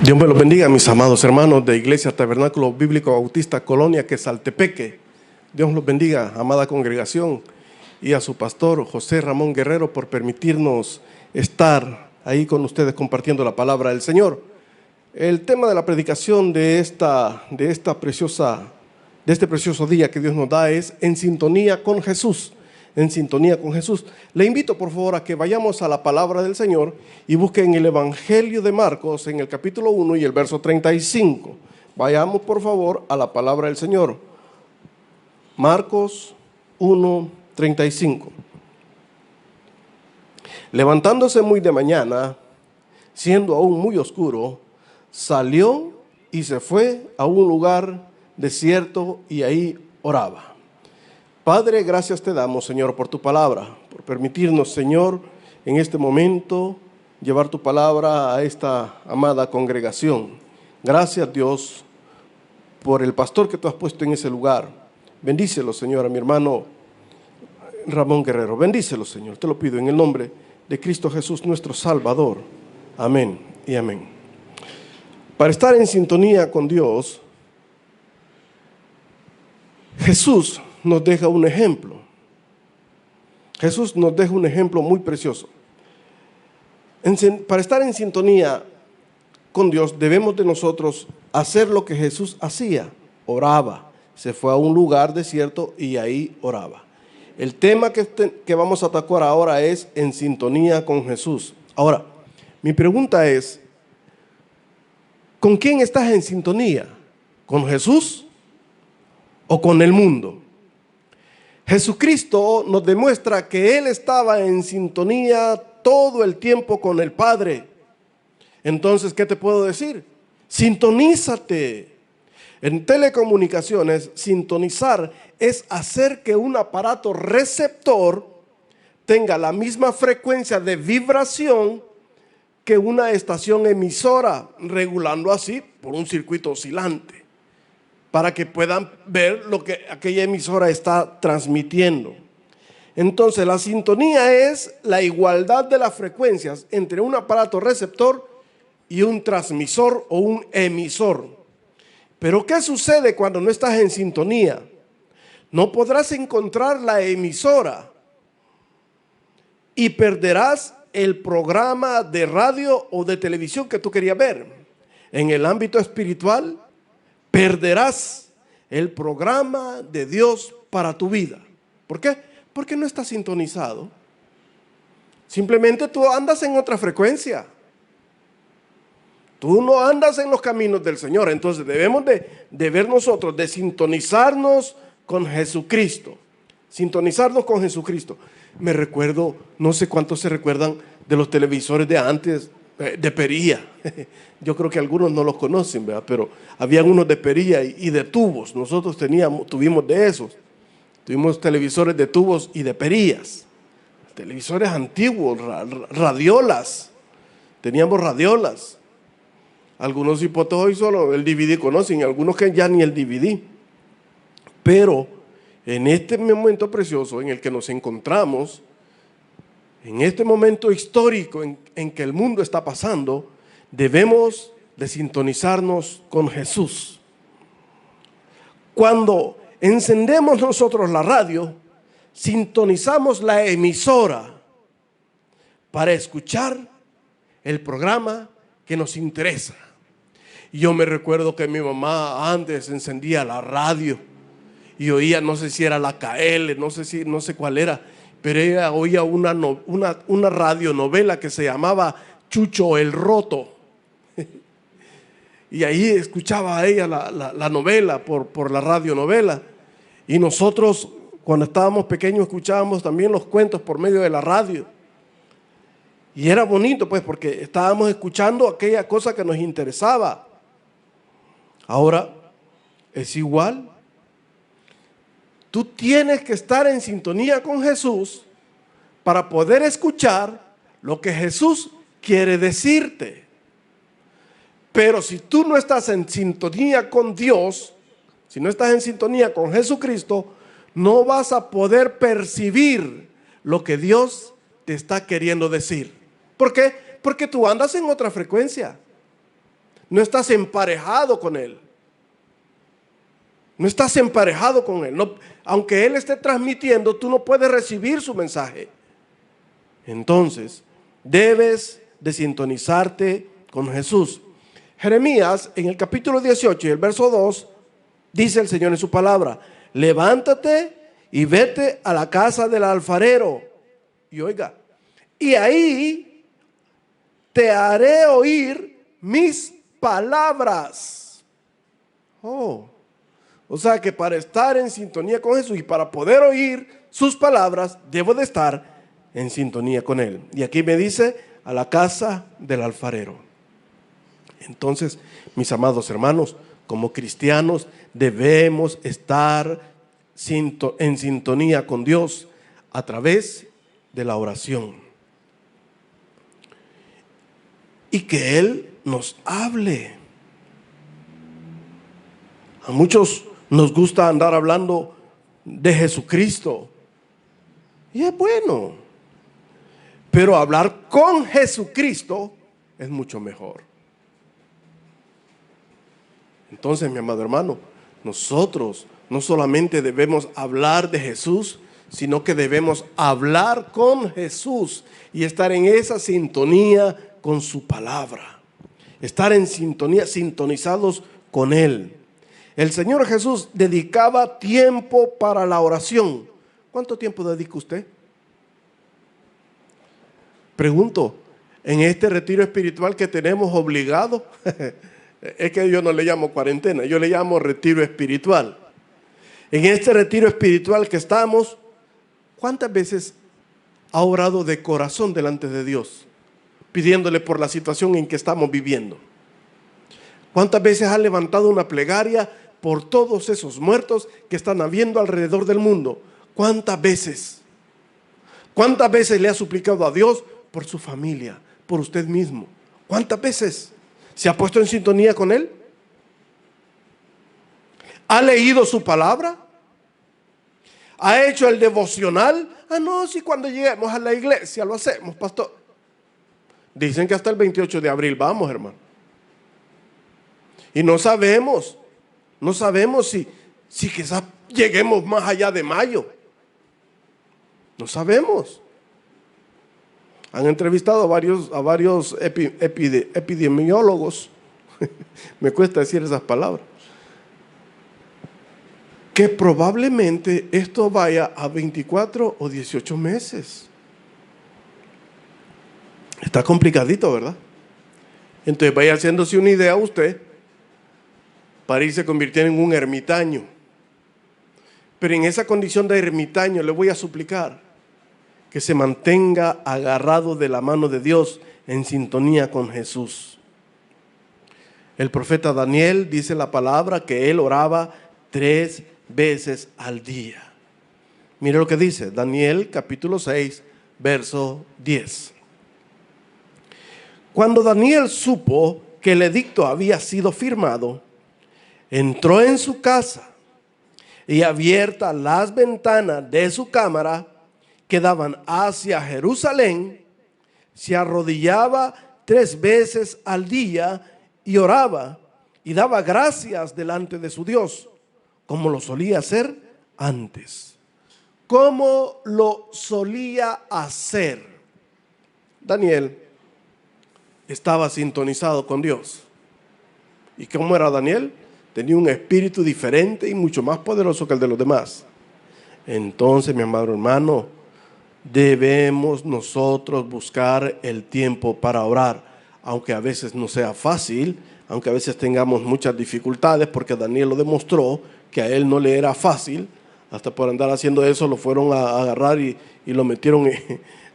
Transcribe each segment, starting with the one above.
Dios me los bendiga, mis amados hermanos de Iglesia Tabernáculo Bíblico Bautista Colonia Quesaltepeque. Dios los bendiga, amada congregación, y a su pastor José Ramón Guerrero por permitirnos estar ahí con ustedes compartiendo la palabra del Señor. El tema de la predicación de este precioso día que Dios nos da es en sintonía con Jesús. En sintonía con Jesús. Le invito por favor a que vayamos a la palabra del Señor y busquen el Evangelio de Marcos en el capítulo 1 y el verso 35. Vayamos por favor a la palabra del Señor. Marcos 1, 35. Levantándose muy de mañana, siendo aún muy oscuro, salió y se fue a un lugar desierto y ahí oraba. Padre, gracias te damos, Señor, por tu palabra, por permitirnos, Señor, en este momento llevar tu palabra a esta amada congregación. Gracias, Dios, por el pastor que tú has puesto en ese lugar. Bendícelo, Señor, a mi hermano Ramón Guerrero. Bendícelo, Señor, te lo pido en el nombre de Cristo Jesús, nuestro Salvador. Amén y amén. Para estar en sintonía con Dios, Jesús nos deja un ejemplo. Jesús nos deja un ejemplo muy precioso. Para estar en sintonía con Dios, debemos de nosotros hacer lo que Jesús hacía. Oraba. Se fue a un lugar desierto y ahí oraba. El tema que vamos a atacar ahora es en sintonía con Jesús. Ahora, mi pregunta es, ¿con quién estás en sintonía? ¿Con Jesús o con el mundo? Jesucristo nos demuestra que Él estaba en sintonía todo el tiempo con el Padre. Entonces, ¿qué te puedo decir? Sintonízate. En telecomunicaciones, sintonizar es hacer que un aparato receptor tenga la misma frecuencia de vibración que una estación emisora, regulando así por un circuito oscilante, para que puedan ver lo que aquella emisora está transmitiendo. Entonces, la sintonía es la igualdad de las frecuencias entre un aparato receptor y un transmisor o un emisor. Pero, ¿qué sucede cuando no estás en sintonía? No podrás encontrar la emisora y perderás el programa de radio o de televisión que tú querías ver. En el ámbito espiritual, perderás el programa de Dios para tu vida. ¿Por qué? Porque no estás sintonizado. Simplemente tú andas en otra frecuencia. Tú no andas en los caminos del Señor. Entonces debemos de ver nosotros, de sintonizarnos con Jesucristo. Sintonizarnos con Jesucristo. Me recuerdo, no sé cuántos se recuerdan de los televisores de antes, de perilla. Yo creo que algunos no los conocen, ¿verdad? Pero habían unos de perilla y de tubos. Nosotros tuvimos de esos. Tuvimos televisores de tubos y de perillas. Televisores antiguos, radiolas. Teníamos radiolas. Algunos hipotes hoy solo el DVD conocen, algunos que ya ni el DVD. Pero en este momento precioso en el que nos encontramos, en este momento histórico en que el mundo está pasando, debemos de sintonizarnos con Jesús. Cuando encendemos nosotros la radio, sintonizamos la emisora para escuchar el programa que nos interesa. Y yo me recuerdo que mi mamá antes encendía la radio y oía, no sé si era la KL, no sé cuál era, pero ella oía una radionovela que se llamaba Chucho el Roto. Y ahí escuchaba a ella la novela por la radionovela. Y nosotros, cuando estábamos pequeños, escuchábamos también los cuentos por medio de la radio. Y era bonito, pues, porque estábamos escuchando aquella cosa que nos interesaba. Ahora, es igual. Tú tienes que estar en sintonía con Jesús para poder escuchar lo que Jesús quiere decirte. Pero si tú no estás en sintonía con Dios, si no estás en sintonía con Jesucristo, no vas a poder percibir lo que Dios te está queriendo decir. ¿Por qué? Porque tú andas en otra frecuencia. No estás emparejado con Él. No estás emparejado con Él. No, aunque Él esté transmitiendo, tú no puedes recibir su mensaje. Entonces, debes de sintonizarte con Jesús. Jeremías, en el capítulo 18 y el verso 2, dice el Señor en su palabra: levántate y vete a la casa del alfarero. Y oiga, y ahí te haré oír mis palabras. Oh, o sea que para estar en sintonía con Jesús y para poder oír sus palabras, debo de estar en sintonía con Él. Y aquí me dice: a la casa del alfarero. Entonces, mis amados hermanos, como cristianos debemos estar en sintonía con Dios a través de la oración. Y que Él nos hable. A muchos nos gusta andar hablando de Jesucristo. Y es bueno. Pero hablar con Jesucristo es mucho mejor. Entonces, mi amado hermano, nosotros no solamente debemos hablar de Jesús, sino que debemos hablar con Jesús y estar en esa sintonía con su palabra. Estar en sintonía, sintonizados con Él. El Señor Jesús dedicaba tiempo para la oración. ¿Cuánto tiempo dedica usted? Pregunto, en este retiro espiritual que tenemos obligado, es que yo no le llamo cuarentena, yo le llamo retiro espiritual. En este retiro espiritual que estamos, ¿cuántas veces ha orado de corazón delante de Dios, pidiéndole por la situación en que estamos viviendo? ¿Cuántas veces ha levantado una plegaria por todos esos muertos que están habiendo alrededor del mundo? ¿Cuántas veces? ¿Cuántas veces le ha suplicado a Dios por su familia, por usted mismo? ¿Cuántas veces se ha puesto en sintonía con Él? ¿Ha leído su palabra? ¿Ha hecho el devocional? Ah, no, si cuando lleguemos a la iglesia lo hacemos, pastor. Dicen que hasta el 28 de abril vamos, hermano. Y no sabemos si quizás lleguemos más allá de mayo. No sabemos. Han entrevistado a varios epidemiólogos, me cuesta decir esas palabras, que probablemente esto vaya a 24 o 18 meses. Está complicadito, ¿verdad? Entonces vaya haciéndose una idea usted para irse convirtiendo en un ermitaño. Pero en esa condición de ermitaño le voy a suplicar que se mantenga agarrado de la mano de Dios en sintonía con Jesús. El profeta Daniel dice la palabra que él oraba 3 veces al día. Mire lo que dice Daniel capítulo 6, verso 10. Cuando Daniel supo que el edicto había sido firmado, entró en su casa y abiertas las ventanas de su cámara que daban hacia Jerusalén, se arrodillaba 3 veces al día y oraba y daba gracias delante de su Dios, como lo solía hacer antes. ¿Cómo lo solía hacer? Daniel estaba sintonizado con Dios. ¿Y cómo era Daniel? Tenía un espíritu diferente y mucho más poderoso que el de los demás. Entonces, mi amado hermano, debemos nosotros buscar el tiempo para orar, aunque a veces no sea fácil, aunque a veces tengamos muchas dificultades, porque Daniel lo demostró que a él no le era fácil. Hasta por andar haciendo eso lo fueron a agarrar y lo metieron,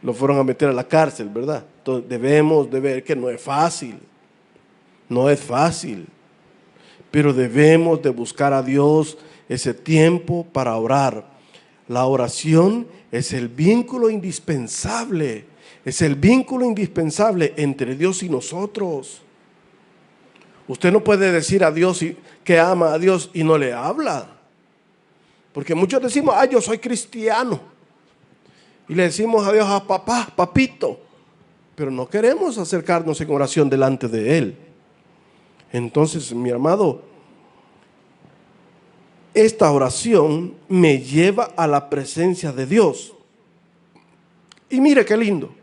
lo fueron a meter a la cárcel, ¿verdad? Entonces debemos de ver que no es fácil, pero debemos de buscar a Dios ese tiempo para orar. La oración es el vínculo indispensable, entre Dios y nosotros. Usted no puede decir a Dios que ama a Dios y no le habla. Porque muchos decimos, yo soy cristiano. Y le decimos a Dios, papá, papito. Pero no queremos acercarnos en oración delante de Él. Entonces, mi amado, esta oración me lleva a la presencia de Dios. Y mire qué lindo.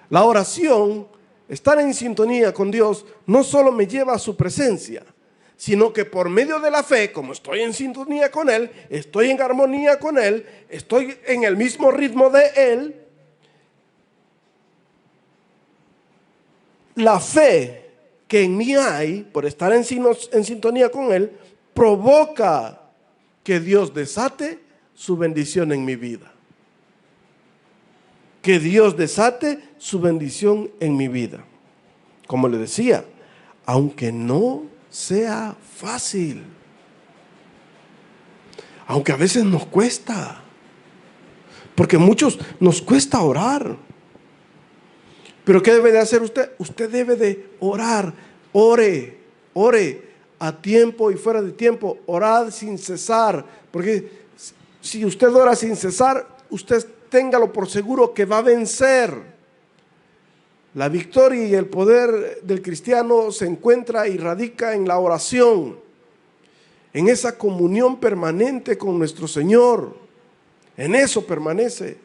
La oración, estar en sintonía con Dios, no solo me lleva a su presencia, sino que por medio de la fe, como estoy en sintonía con Él, estoy en armonía con Él, estoy en el mismo ritmo de Él, la fe que en mí hay, por estar en sintonía con Él, provoca que Dios desate su bendición en mi vida. Que Dios desate su bendición en mi vida. Como le decía, aunque no sea fácil, aunque a veces nos cuesta, porque a muchos nos cuesta orar. Pero ¿qué debe de hacer usted? Usted debe de orar. Ore a tiempo y fuera de tiempo. Orad sin cesar. Porque si usted ora sin cesar, usted téngalo por seguro que va a vencer. La victoria y el poder del cristiano se encuentra y radica en la oración, en esa comunión permanente con nuestro Señor. En eso permanece.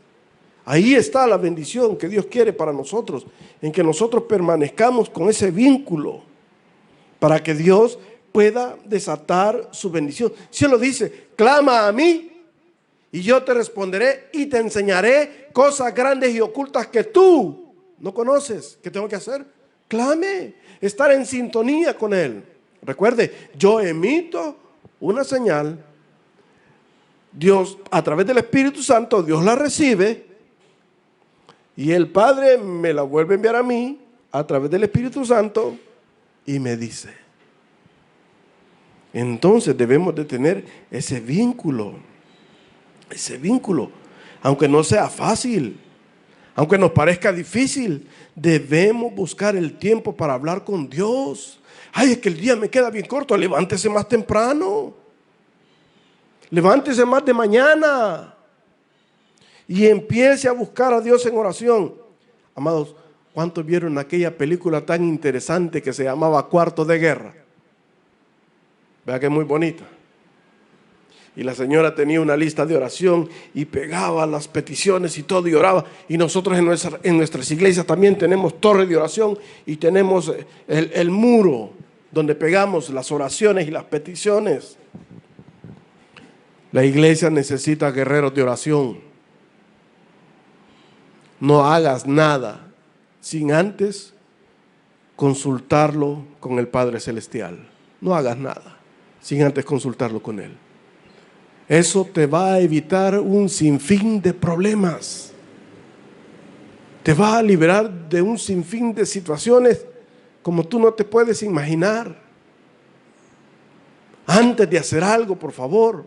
Ahí está la bendición que Dios quiere para nosotros, en que nosotros permanezcamos con ese vínculo para que Dios pueda desatar su bendición. Si Él lo dice, clama a mí y yo te responderé y te enseñaré cosas grandes y ocultas que tú no conoces. ¿Qué tengo que hacer? Clame, estar en sintonía con Él. Recuerde, yo emito una señal, Dios a través del Espíritu Santo, Dios la recibe y el Padre me la vuelve a enviar a mí a través del Espíritu Santo y me dice. Entonces debemos de tener ese vínculo, aunque no sea fácil, aunque nos parezca difícil, debemos buscar el tiempo para hablar con Dios. Ay, es que el día me queda bien corto, levántese más temprano, levántese más de mañana y empiece a buscar a Dios en oración. Amados, ¿cuántos vieron aquella película tan interesante que se llamaba Cuarto de Guerra? Vea que es muy bonita. Y la señora tenía una lista de oración y pegaba las peticiones y todo y oraba. Y nosotros en nuestras iglesias también tenemos torre de oración y tenemos el muro donde pegamos las oraciones y las peticiones. La iglesia necesita guerreros de oración. No hagas nada sin antes consultarlo con el Padre Celestial. No hagas nada sin antes consultarlo con Él. Eso te va a evitar un sinfín de problemas. Te va a liberar de un sinfín de situaciones como tú no te puedes imaginar. Antes de hacer algo, por favor.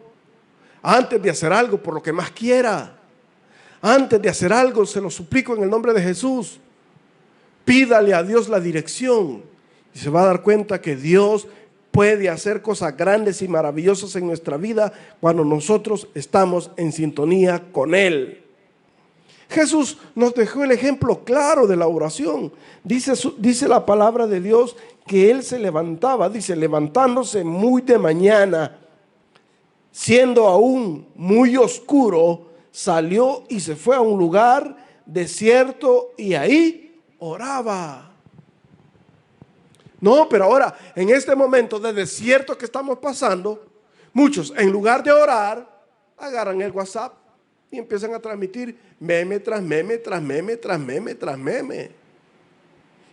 Antes de hacer algo, por lo que más quiera. Antes de hacer algo, se lo suplico en el nombre de Jesús. Pídale a Dios la dirección y se va a dar cuenta que Dios puede hacer cosas grandes y maravillosas en nuestra vida cuando nosotros estamos en sintonía con Él. Jesús nos dejó el ejemplo claro de la oración. Dice la palabra de Dios que Él se levantaba, dice, levantándose muy de mañana, siendo aún muy oscuro, salió y se fue a un lugar desierto y ahí oraba. No, pero ahora, en este momento de desierto que estamos pasando, muchos, en lugar de orar, agarran el WhatsApp y empiezan a transmitir meme tras meme, tras meme, tras meme, tras meme.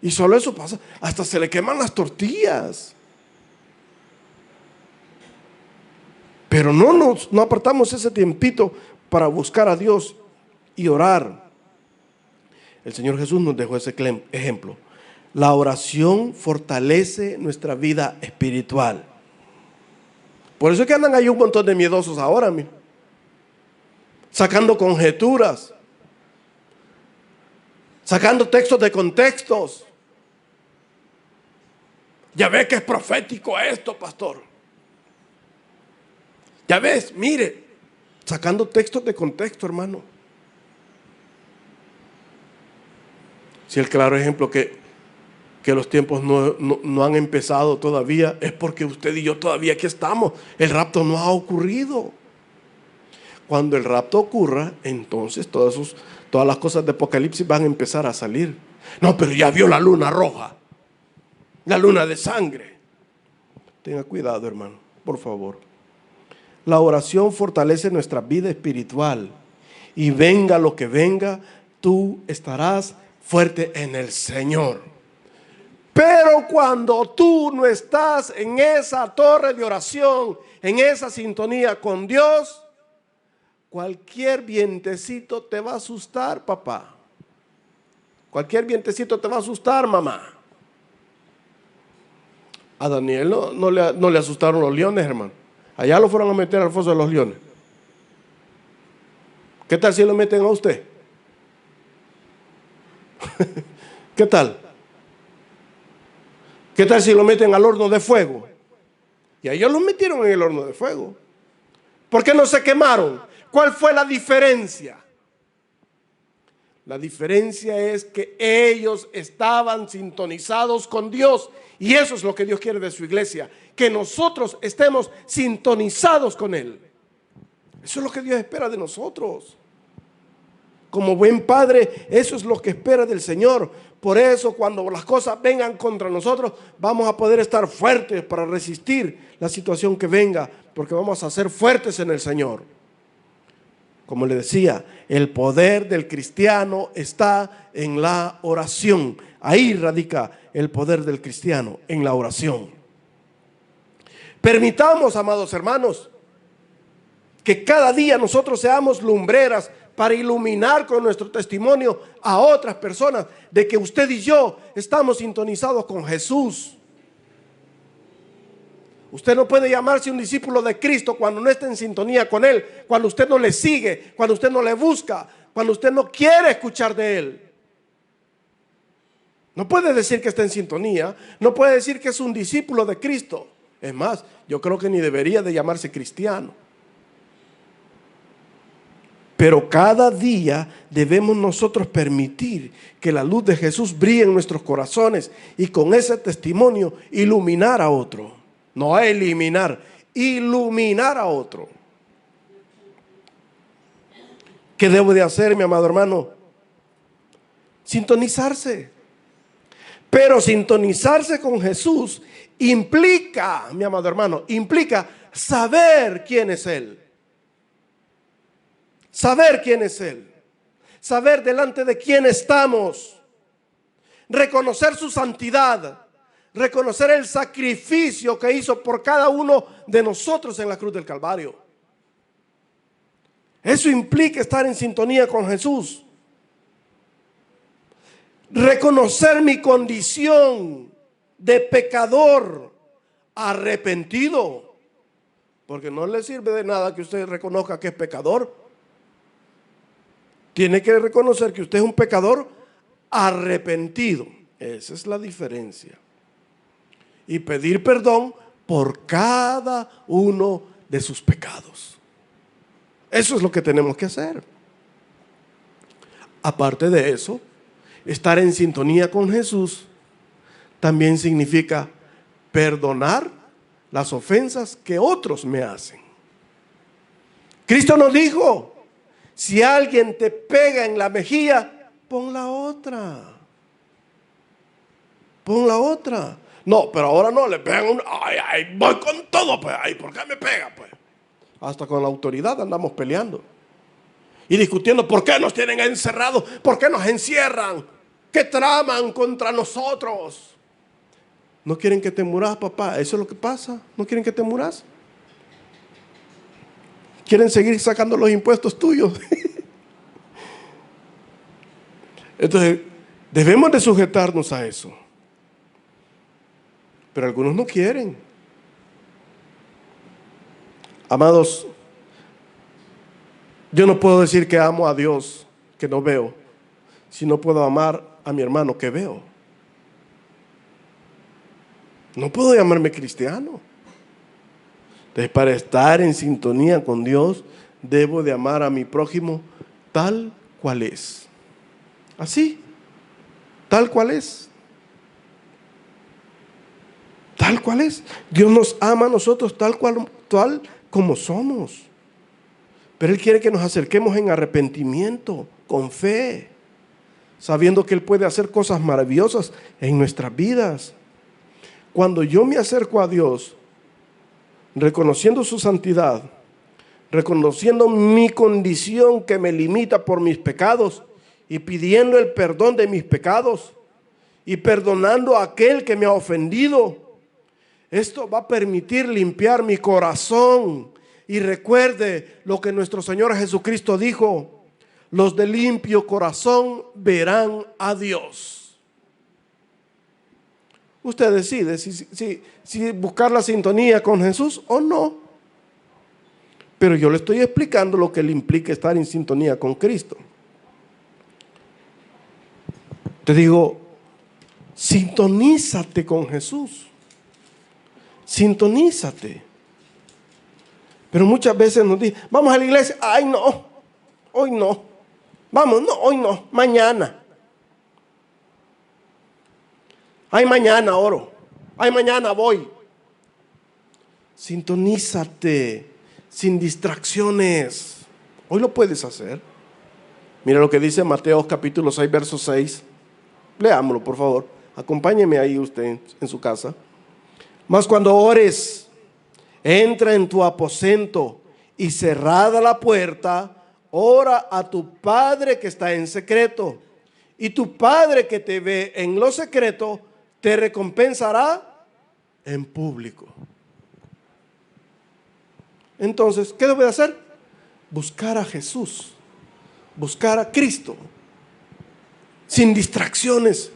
Y solo eso pasa, hasta se le queman las tortillas. Pero no apartamos ese tiempito para buscar a Dios y orar. El Señor Jesús nos dejó ese ejemplo. La oración fortalece nuestra vida espiritual. Por eso es que andan ahí un montón de miedosos ahora, sacando conjeturas, sacando textos de contextos. Ya ve que es profético esto, pastor. Ya ves, mire, sacando textos de contexto, hermano. Si el claro ejemplo que que los tiempos no han empezado todavía, es porque usted y yo todavía aquí estamos. El rapto no ha ocurrido. Cuando el rapto ocurra, entonces todas las cosas de Apocalipsis van a empezar a salir. No, pero ya vio la luna roja, la luna de sangre. Tenga cuidado, hermano, por favor. La oración fortalece nuestra vida espiritual. Y venga lo que venga, tú estarás fuerte en el Señor. Pero cuando tú no estás en esa torre de oración, en esa sintonía con Dios, cualquier vientecito te va a asustar, papá. Cualquier vientecito te va a asustar, mamá. A Daniel no le asustaron los leones, hermano. Allá lo fueron a meter al foso de los leones. ¿Qué tal si lo meten a usted? ¿Qué tal? ¿Qué tal si lo meten al horno de fuego? Y a ellos los metieron en el horno de fuego. ¿Por qué no se quemaron? ¿Cuál fue la diferencia? La diferencia es que ellos estaban sintonizados con Dios. Y eso es lo que Dios quiere de su iglesia. Que nosotros estemos sintonizados con Él. Eso es lo que Dios espera de nosotros. Como buen padre, eso es lo que espera del Señor. Por eso cuando las cosas vengan contra nosotros, vamos a poder estar fuertes para resistir la situación que venga, porque vamos a ser fuertes en el Señor. Como le decía, el poder del cristiano está en la oración. Ahí radica el poder del cristiano, en la oración. Permitamos, amados hermanos, que cada día nosotros seamos lumbreras para iluminar con nuestro testimonio a otras personas de que usted y yo estamos sintonizados con Jesús. Usted no puede llamarse un discípulo de Cristo cuando no está en sintonía con Él, cuando usted no le sigue, cuando usted no le busca, cuando usted no quiere escuchar de Él. No puede decir que está en sintonía, no puede decir que es un discípulo de Cristo. Es más, yo creo que ni debería de llamarse cristiano. Pero cada día debemos nosotros permitir que la luz de Jesús brille en nuestros corazones y con ese testimonio iluminar a otro. No a eliminar, iluminar a otro. ¿Qué debo de hacer, mi amado hermano? Sintonizarse. Pero sintonizarse con Jesús implica, mi amado hermano, implica saber quién es Él. Saber quién es Él. Saber delante de quién estamos. Reconocer su santidad. Reconocer el sacrificio que hizo por cada uno de nosotros en la cruz del Calvario. Eso implica estar en sintonía con Jesús. Reconocer mi condición de pecador arrepentido. Porque no le sirve de nada que usted reconozca que es pecador. Tiene que reconocer que usted es un pecador arrepentido. Esa es la diferencia. Y pedir perdón por cada uno de sus pecados. Eso es lo que tenemos que hacer. Aparte de eso, estar en sintonía con Jesús también significa perdonar las ofensas que otros me hacen. Cristo nos dijo: si alguien te pega en la mejilla, pon la otra. Pon la otra. No, pero ahora no, le pegan un... Ay, voy con todo, pues. Ay, ¿por qué me pega, pues? Hasta con la autoridad andamos peleando. Y discutiendo, ¿por qué nos tienen encerrados? ¿Por qué nos encierran? ¿Qué traman contra nosotros? ¿No quieren que te muras, papá? Eso es lo que pasa. ¿No quieren que te muras? Quieren seguir sacando los impuestos tuyos. Entonces, debemos de sujetarnos a eso. Pero algunos no quieren. Amados, yo no puedo decir que amo a Dios que no veo, si no puedo amar a mi hermano que veo. No puedo llamarme cristiano. Entonces, para estar en sintonía con Dios, debo de amar a mi prójimo tal cual es. Así, tal cual es. tal cual es. Dios nos ama a nosotros tal como somos. Pero Él quiere que nos acerquemos en arrepentimiento, con fe, sabiendo que Él puede hacer cosas maravillosas en nuestras vidas. Cuando yo me acerco a Dios, reconociendo su santidad, reconociendo mi condición que me limita por mis pecados y pidiendo el perdón de mis pecados y perdonando a aquel que me ha ofendido, esto va a permitir limpiar mi corazón. Y recuerde lo que nuestro Señor Jesucristo dijo: los de limpio corazón verán a Dios. Usted decide si buscar la sintonía con Jesús o no. Pero yo le estoy explicando lo que le implica estar en sintonía con Cristo. Te digo, sintonízate con Jesús. Sintonízate. Pero muchas veces nos dicen, vamos a la iglesia, ay no, hoy no. Vamos, no, hoy no, mañana. Ay, mañana oro. Ay, mañana voy. Sintonízate, sin distracciones. Hoy lo puedes hacer. Mira lo que dice Mateo capítulo 6, verso 6. Leámoslo, por favor. Acompáñeme ahí usted en su casa. Mas cuando ores, entra en tu aposento y cerrada la puerta, ora a tu Padre que está en secreto. Y tu Padre que te ve en lo secreto, te recompensará en público. Entonces, ¿qué debe hacer? Buscar a Jesús, buscar a Cristo, sin distracciones,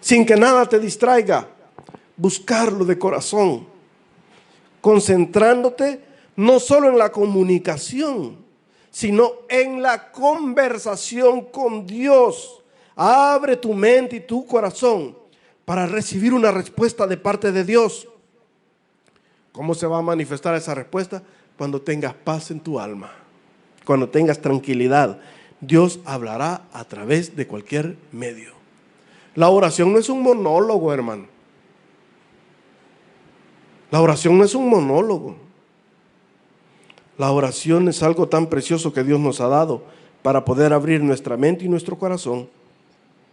sin que nada te distraiga. Buscarlo de corazón, concentrándote no solo en la comunicación, sino en la conversación con Dios. Abre tu mente y tu corazón para recibir una respuesta de parte de Dios. ¿Cómo se va a manifestar esa respuesta? Cuando tengas paz en tu alma, cuando tengas tranquilidad. Dios hablará a través de cualquier medio. La oración no es un monólogo, hermano. La oración no es un monólogo. La oración es algo tan precioso que Dios nos ha dado para poder abrir nuestra mente y nuestro corazón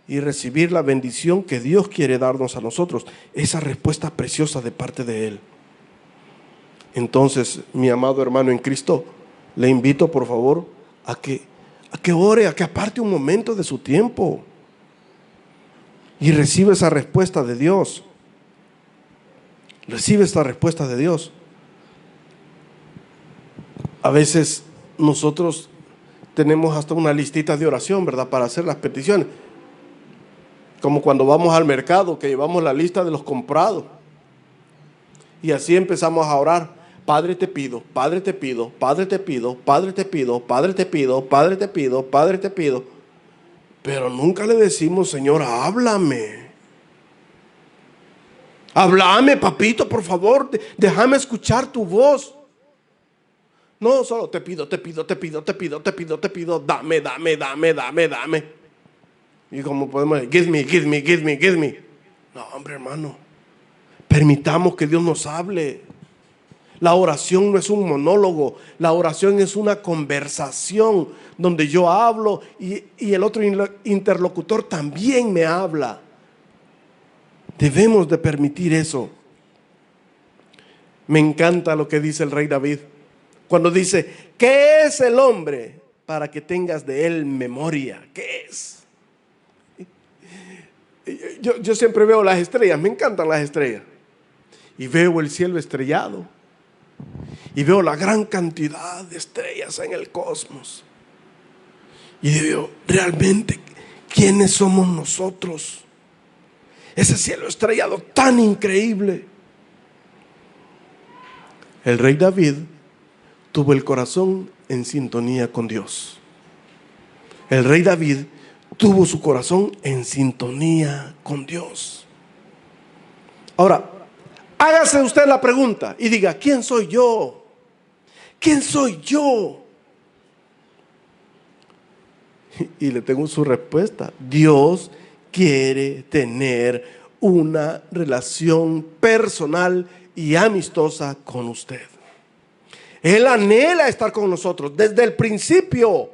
y recibir la bendición que Dios quiere darnos a nosotros, esa respuesta preciosa de parte de Él. Entonces, mi amado hermano en Cristo, le invito por favor a que ore, a que aparte un momento de su tiempo y reciba esa respuesta de Dios. Recibe esta respuesta de Dios. A veces nosotros tenemos hasta una listita de oración, ¿verdad?, para hacer las peticiones. Como cuando vamos al mercado, que llevamos la lista de los comprados. Y así empezamos a orar. Padre te pido, Padre te pido, Padre te pido, Padre te pido, Padre te pido, Padre te pido, Padre te pido. Pero nunca le decimos, Señor, háblame. Háblame, papito, por favor, déjame escuchar tu voz. No, solo te pido, te pido, te pido, te pido, te pido, te pido, dame, dame, dame, dame, dame. Y como podemos decir, give me, give me, give me, give me. No, hombre, hermano, permitamos que Dios nos hable. La oración no es un monólogo, la oración es una conversación donde yo hablo y el otro interlocutor también me habla. Debemos de permitir eso. Me encanta lo que dice el rey David cuando dice, ¿qué es el hombre para que tengas de él memoria? ¿Qué es? Yo siempre veo las estrellas, me encantan las estrellas. Y veo el cielo estrellado. Y veo la gran cantidad de estrellas en el cosmos. Y digo, realmente, ¿quiénes somos nosotros? Ese cielo estrellado tan increíble. El rey David tuvo el corazón en sintonía con Dios. El rey David tuvo su corazón en sintonía con Dios. Ahora, hágase usted la pregunta y diga, ¿quién soy yo? ¿Quién soy yo? Y le tengo su respuesta. Dios quiere tener una relación personal y amistosa con usted. Él anhela estar con nosotros desde el principio.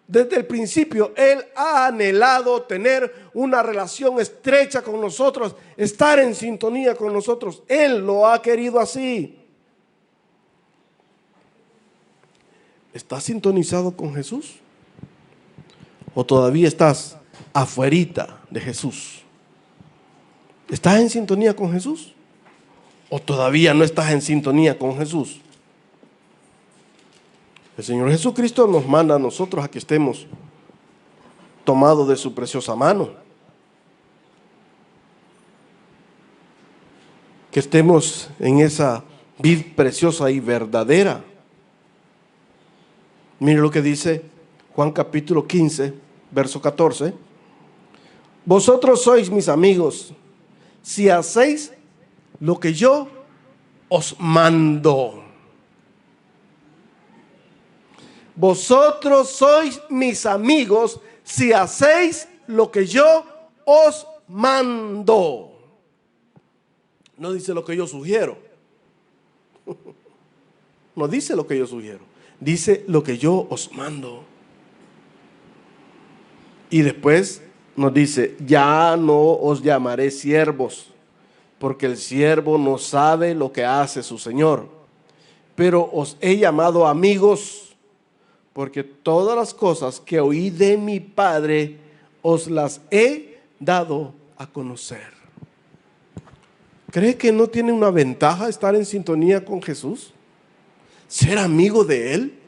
Desde el principio, Él ha anhelado tener una relación estrecha con nosotros, estar en sintonía con nosotros. Él lo ha querido así. ¿Estás sintonizado con Jesús? ¿O todavía estás afuerita de Jesús? ¿Estás en sintonía con Jesús? ¿O todavía no estás en sintonía con Jesús? El Señor Jesucristo nos manda a nosotros a que estemos tomados de su preciosa mano. Que estemos en esa vid preciosa y verdadera. Mire lo que dice Juan capítulo 15, verso 14. Vosotros sois mis amigos si hacéis lo que yo os mando. Vosotros sois mis amigos si hacéis lo que yo os mando. No dice lo que yo sugiero. No dice lo que yo sugiero. Dice lo que yo os mando. Y después nos dice, ya no os llamaré siervos, porque el siervo no sabe lo que hace su señor. Pero os he llamado amigos, porque todas las cosas que oí de mi Padre os las he dado a conocer. ¿Cree que no tiene una ventaja estar en sintonía con Jesús? ¿Ser amigo de Él?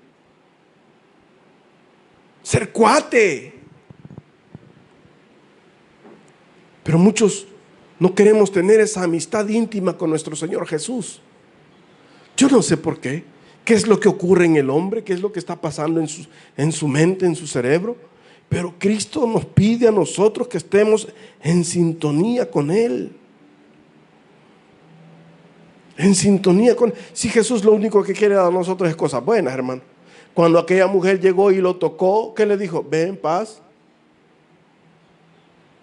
¿Ser cuate? Pero muchos no queremos tener esa amistad íntima con nuestro Señor Jesús. Yo no sé por qué. ¿Qué es lo que ocurre en el hombre? ¿Qué es lo que está pasando en su mente, en su cerebro? Pero Cristo nos pide a nosotros que estemos en sintonía con Él. En sintonía con Él. Si Jesús lo único que quiere a nosotros es cosas buenas, hermano. Cuando aquella mujer llegó y lo tocó, ¿qué le dijo? Ve en paz.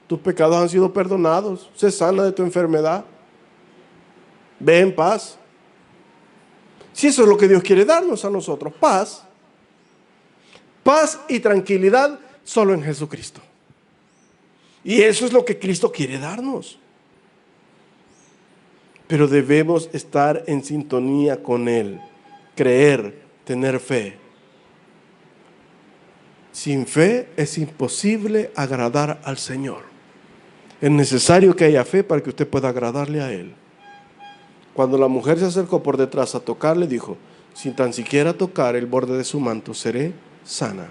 Tus pecados han sido perdonados. Sé sana de tu enfermedad. Ve en paz. Si eso es lo que Dios quiere darnos a nosotros, paz. Paz y tranquilidad solo en Jesucristo. Y eso es lo que Cristo quiere darnos. Pero debemos estar en sintonía con Él, creer, tener fe. Sin fe es imposible agradar al Señor. Es necesario que haya fe para que usted pueda agradarle a Él. Cuando la mujer se acercó por detrás a tocarle, dijo, sin tan siquiera tocar el borde de su manto, seré sana.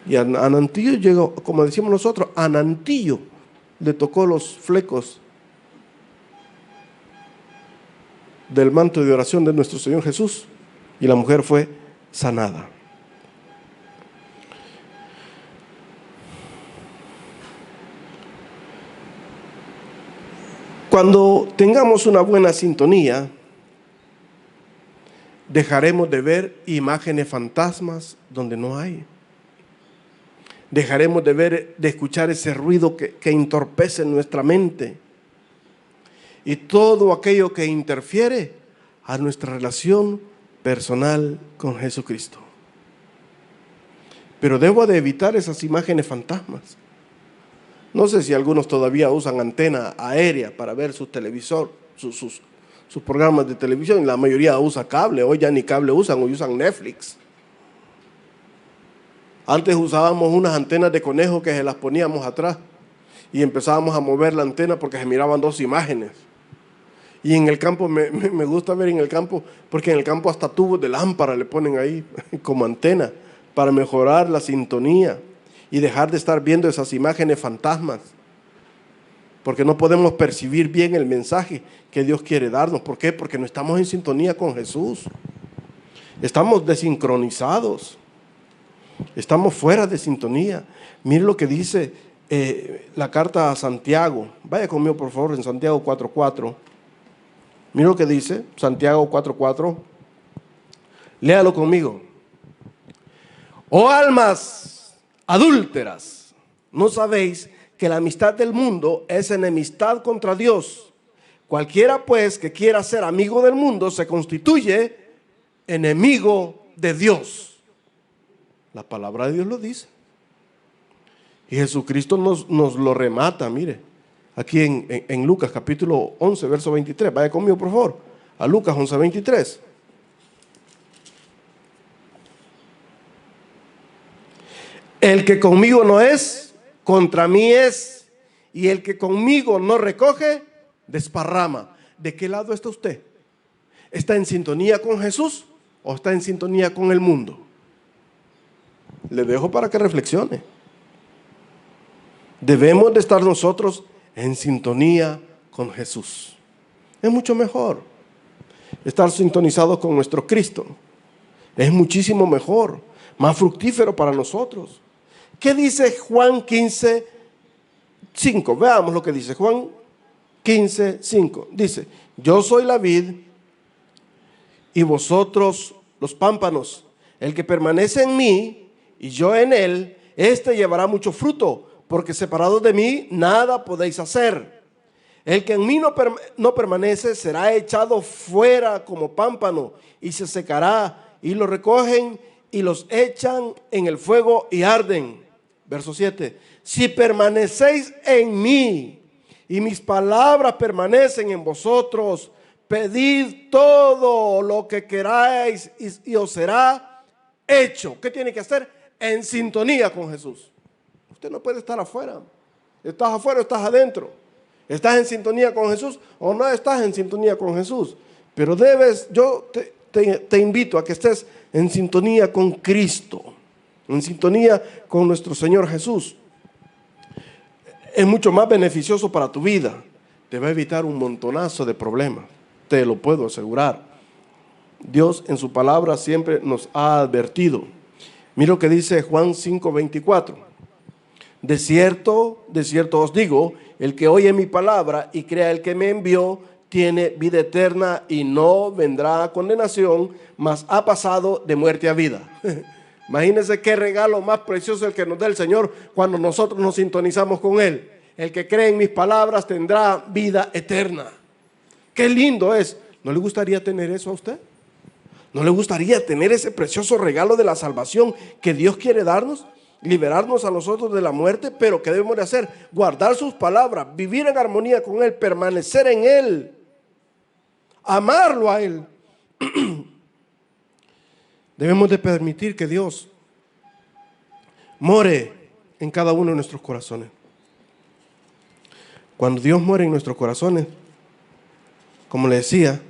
Y Anantillo llegó, como decimos nosotros, Anantillo le tocó los flecos del manto de oración de nuestro Señor Jesús, y la mujer fue sanada. Cuando tengamos una buena sintonía, dejaremos de ver imágenes fantasmas donde no hay. Dejaremos de escuchar ese ruido que entorpece nuestra mente. Y todo aquello que interfiere a nuestra relación personal con Jesucristo. Pero debo de evitar esas imágenes fantasmas. No sé si algunos todavía usan antena aérea para ver sus programas de televisión. La mayoría usa cable. Hoy ya ni cable usan, hoy usan Netflix. Antes usábamos unas antenas de conejo que se las poníamos atrás y empezábamos a mover la antena porque se miraban dos imágenes. Y en el campo, me gusta ver en el campo, porque en el campo hasta tubos de lámpara le ponen ahí como antena para mejorar la sintonía y dejar de estar viendo esas imágenes fantasmas. Porque no podemos percibir bien el mensaje que Dios quiere darnos. ¿Por qué? Porque no estamos en sintonía con Jesús. Estamos desincronizados. Estamos fuera de sintonía. Mire lo que dice la carta a Santiago. Vaya conmigo, por favor, en Santiago 4:4. Mire lo que dice Santiago 4:4. Léalo conmigo. Oh almas adúlteras, ¿no sabéis que la amistad del mundo es enemistad contra Dios. Cualquiera pues que quiera ser amigo del mundo se constituye enemigo de Dios. La palabra de Dios lo dice. Y Jesucristo nos lo remata, mire, aquí en Lucas capítulo 11, verso 23. Vaya conmigo, por favor, a Lucas 11, 23. El que conmigo no es, contra mí es, y el que conmigo no recoge, desparrama. ¿De qué lado está usted? ¿Está en sintonía con Jesús o está en sintonía con el mundo? Le dejo para que reflexione. Debemos de estar nosotros en sintonía con Jesús. Es mucho mejor estar sintonizados con nuestro Cristo. Es muchísimo mejor, más fructífero para nosotros. ¿Qué dice Juan 15, 5? Veamos lo que dice Juan 15, 5. Dice: yo soy la vid y vosotros los pámpanos. El que permanece en mí y yo en él, éste llevará mucho fruto, porque separados de mí nada podéis hacer. El que en mí no permanece será echado fuera como pámpano y se secará, y lo recogen y los echan en el fuego y arden. Verso 7. Si permanecéis en mí y mis palabras permanecen en vosotros, pedid todo lo que queráis y os será hecho. ¿Qué tiene que hacer? En sintonía con Jesús. Usted no puede estar afuera. ¿Estás afuera o estás adentro? ¿Estás en sintonía con Jesús o no estás en sintonía con Jesús? Pero yo te invito a que estés en sintonía con Cristo, en sintonía con nuestro Señor Jesús. Es mucho más beneficioso para tu vida. Te va a evitar un montonazo de problemas. Te lo puedo asegurar. Dios en su palabra siempre nos ha advertido. Mira lo que dice Juan 5:24. De cierto os digo, el que oye mi palabra y crea el que me envió, tiene vida eterna y no vendrá a condenación, mas ha pasado de muerte a vida. Imagínense qué regalo más precioso el que nos da el Señor cuando nosotros nos sintonizamos con Él. El que cree en mis palabras tendrá vida eterna. Qué lindo es. ¿No le gustaría tener eso a usted? ¿No le gustaría tener ese precioso regalo de la salvación que Dios quiere darnos? Liberarnos a nosotros de la muerte, pero ¿qué debemos de hacer? Guardar sus palabras, vivir en armonía con Él, permanecer en Él, amarlo a Él. Debemos de permitir que Dios more en cada uno de nuestros corazones. Cuando Dios muere en nuestros corazones, como le decía,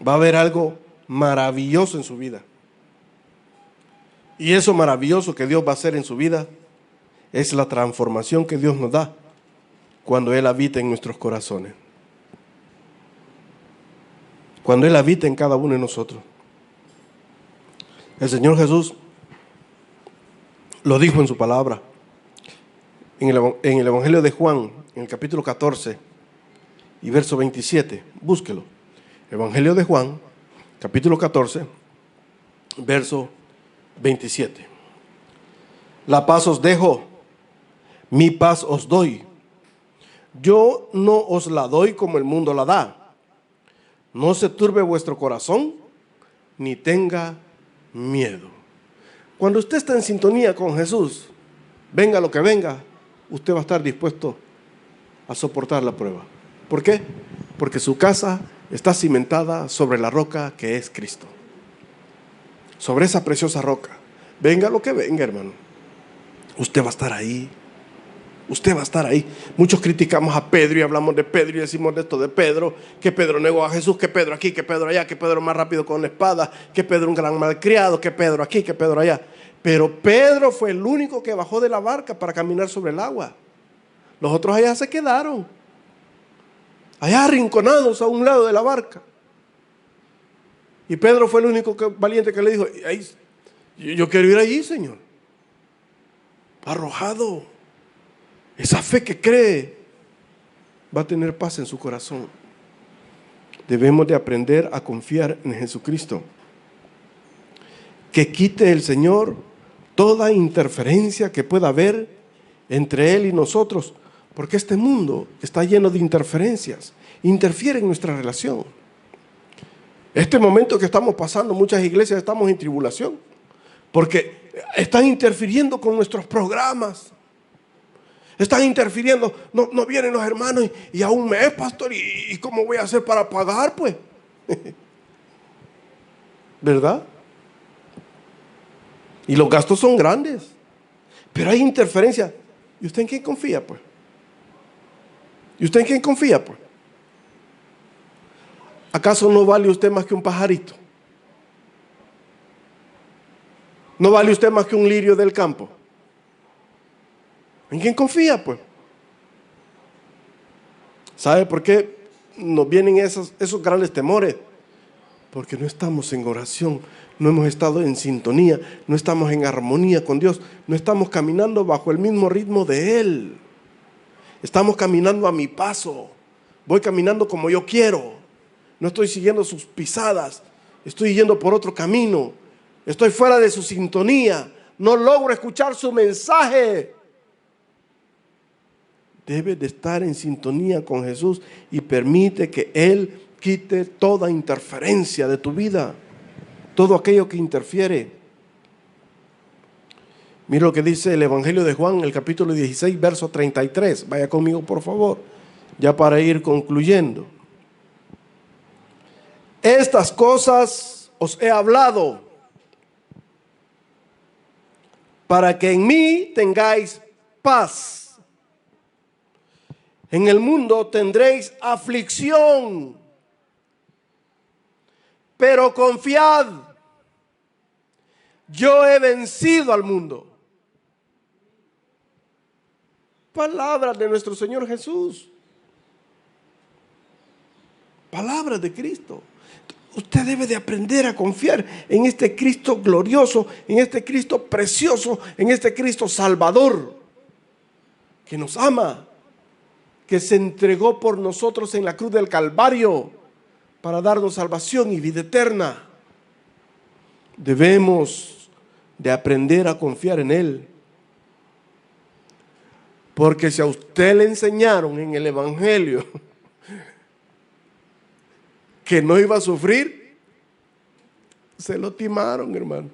va a haber algo maravilloso en su vida. Y eso maravilloso que Dios va a hacer en su vida es la transformación que Dios nos da cuando Él habita en nuestros corazones. Cuando Él habita en cada uno de nosotros. El Señor Jesús lo dijo en su palabra. En el Evangelio de Juan, en el capítulo 14 y verso 27. Búsquelo. Evangelio de Juan, capítulo 14, verso 27. La paz os dejo, mi paz os doy. Yo no os la doy como el mundo la da. No se turbe vuestro corazón, ni tenga miedo. Cuando usted está en sintonía con Jesús, venga lo que venga, usted va a estar dispuesto a soportar la prueba. ¿Por qué? Porque su casa está cimentada sobre la roca que es Cristo. Sobre esa preciosa roca. Venga lo que venga, hermano. Usted va a estar ahí. Usted va a estar ahí. Muchos criticamos a Pedro y hablamos de Pedro y decimos de esto de Pedro, que Pedro negó a Jesús, que Pedro aquí, que Pedro allá, que Pedro más rápido con la espada, que Pedro un gran malcriado, que Pedro aquí, que Pedro allá. Pero Pedro fue el único que bajó de la barca para caminar sobre el agua. Los otros allá se quedaron, allá arrinconados a un lado de la barca. Y Pedro fue el único valiente que le dijo: yo quiero ir allí, Señor. Arrojado. Esa fe que cree va a tener paz en su corazón. Debemos de aprender a confiar en Jesucristo. Que quite el Señor toda interferencia que pueda haber entre Él y nosotros, Porque este mundo está lleno de interferencias, interfiere en nuestra relación. Este momento que estamos pasando, muchas iglesias estamos en tribulación, porque están interfiriendo con nuestros programas. Están interfiriendo, no vienen los hermanos y a un mes, pastor, ¿y cómo voy a hacer para pagar, pues? ¿Verdad? Y los gastos son grandes, pero hay interferencia. ¿Y usted en quién confía, pues? ¿Y usted en quién confía, pues? ¿Acaso no vale usted más que un pajarito? ¿No vale usted más que un lirio del campo? ¿En quién confía, pues? ¿Sabe por qué nos vienen esos grandes temores? Porque no estamos en oración, no hemos estado en sintonía, no estamos en armonía con Dios, no estamos caminando bajo el mismo ritmo de Él. Estamos caminando a mi paso, voy caminando como yo quiero, no estoy siguiendo sus pisadas, estoy yendo por otro camino, estoy fuera de su sintonía, no logro escuchar su mensaje. Debes de estar en sintonía con Jesús y permite que Él quite toda interferencia de tu vida, todo aquello que interfiere. Mira lo que dice el Evangelio de Juan, el capítulo 16, verso 33. Vaya conmigo, por favor, ya para ir concluyendo. Estas cosas os he hablado para que en mí tengáis paz. En el mundo tendréis aflicción, pero confiad, yo he vencido al mundo. Palabras de nuestro Señor Jesús. Palabras de Cristo. Usted debe de aprender a confiar en este Cristo glorioso, en este Cristo precioso, en este Cristo salvador, que nos ama, que se entregó por nosotros en la cruz del Calvario para darnos salvación y vida eterna. Debemos de aprender a confiar en Él. Porque si a usted le enseñaron en el Evangelio que no iba a sufrir, se lo timaron, hermano.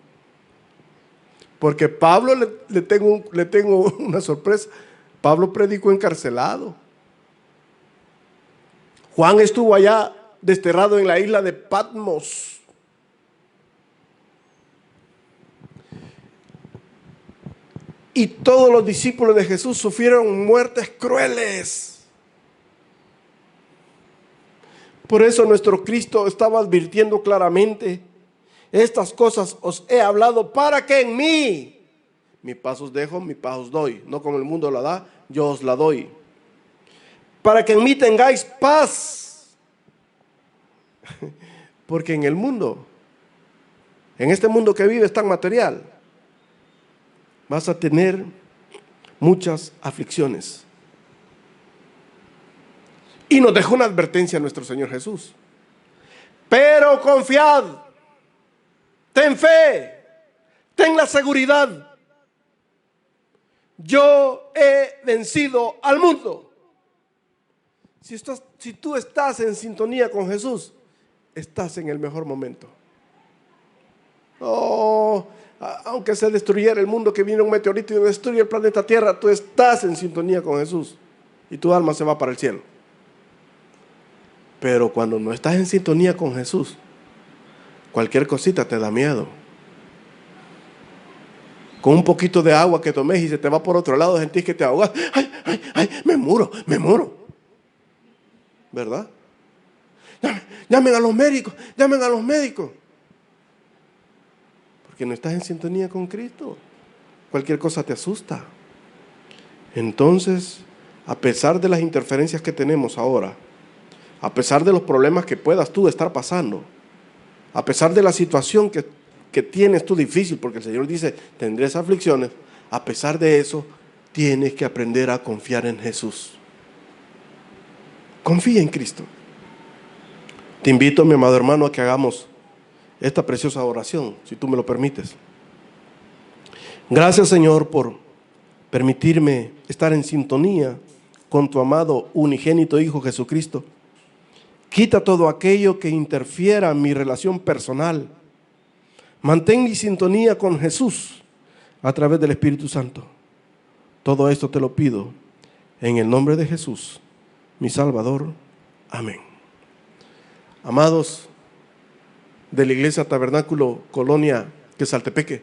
Porque Pablo, le tengo una sorpresa, Pablo predicó encarcelado. Juan estuvo allá desterrado en la isla de Patmos. Y todos los discípulos de Jesús sufrieron muertes crueles. Por eso nuestro Cristo estaba advirtiendo claramente: estas cosas os he hablado para que en mí, mi paz os dejo, mi paz os doy. No como el mundo la da, yo os la doy. Para que en mí tengáis paz. Porque en el mundo, en este mundo que vives tan material, vas a tener muchas aflicciones. Y nos dejó una advertencia nuestro Señor Jesús. Pero confiad, ten fe, ten la seguridad. Yo he vencido al mundo. Si tú estás en sintonía con Jesús, estás en el mejor momento. Oh, aunque se destruyera el mundo, que viene un meteorito y destruye el planeta Tierra, tú estás en sintonía con Jesús y tu alma se va para el cielo. Pero cuando no estás en sintonía con Jesús, cualquier cosita te da miedo. Con un poquito de agua que tomes y se te va por otro lado, sentís que te ahogas. ¡Ay, me muero! ¿Verdad? Llamen a los médicos, Porque no estás en sintonía con Cristo. Cualquier cosa te asusta. Entonces, a pesar de las interferencias que tenemos ahora, a pesar de los problemas que puedas tú estar pasando, a pesar de la situación que tienes tú difícil, porque el Señor dice, tendréis aflicciones, a pesar de eso, tienes que aprender a confiar en Jesús. Confía en Cristo. Te invito, mi amado hermano, a que hagamos esta preciosa oración, si tú me lo permites. Gracias, Señor, por permitirme estar en sintonía con tu amado unigénito Hijo Jesucristo. Quita todo aquello que interfiera en mi relación personal. Mantén mi sintonía con Jesús a través del Espíritu Santo. Todo esto te lo pido en el nombre de Jesús, mi Salvador. Amén. Amados de la Iglesia Tabernáculo Colonia Quesaltepeque,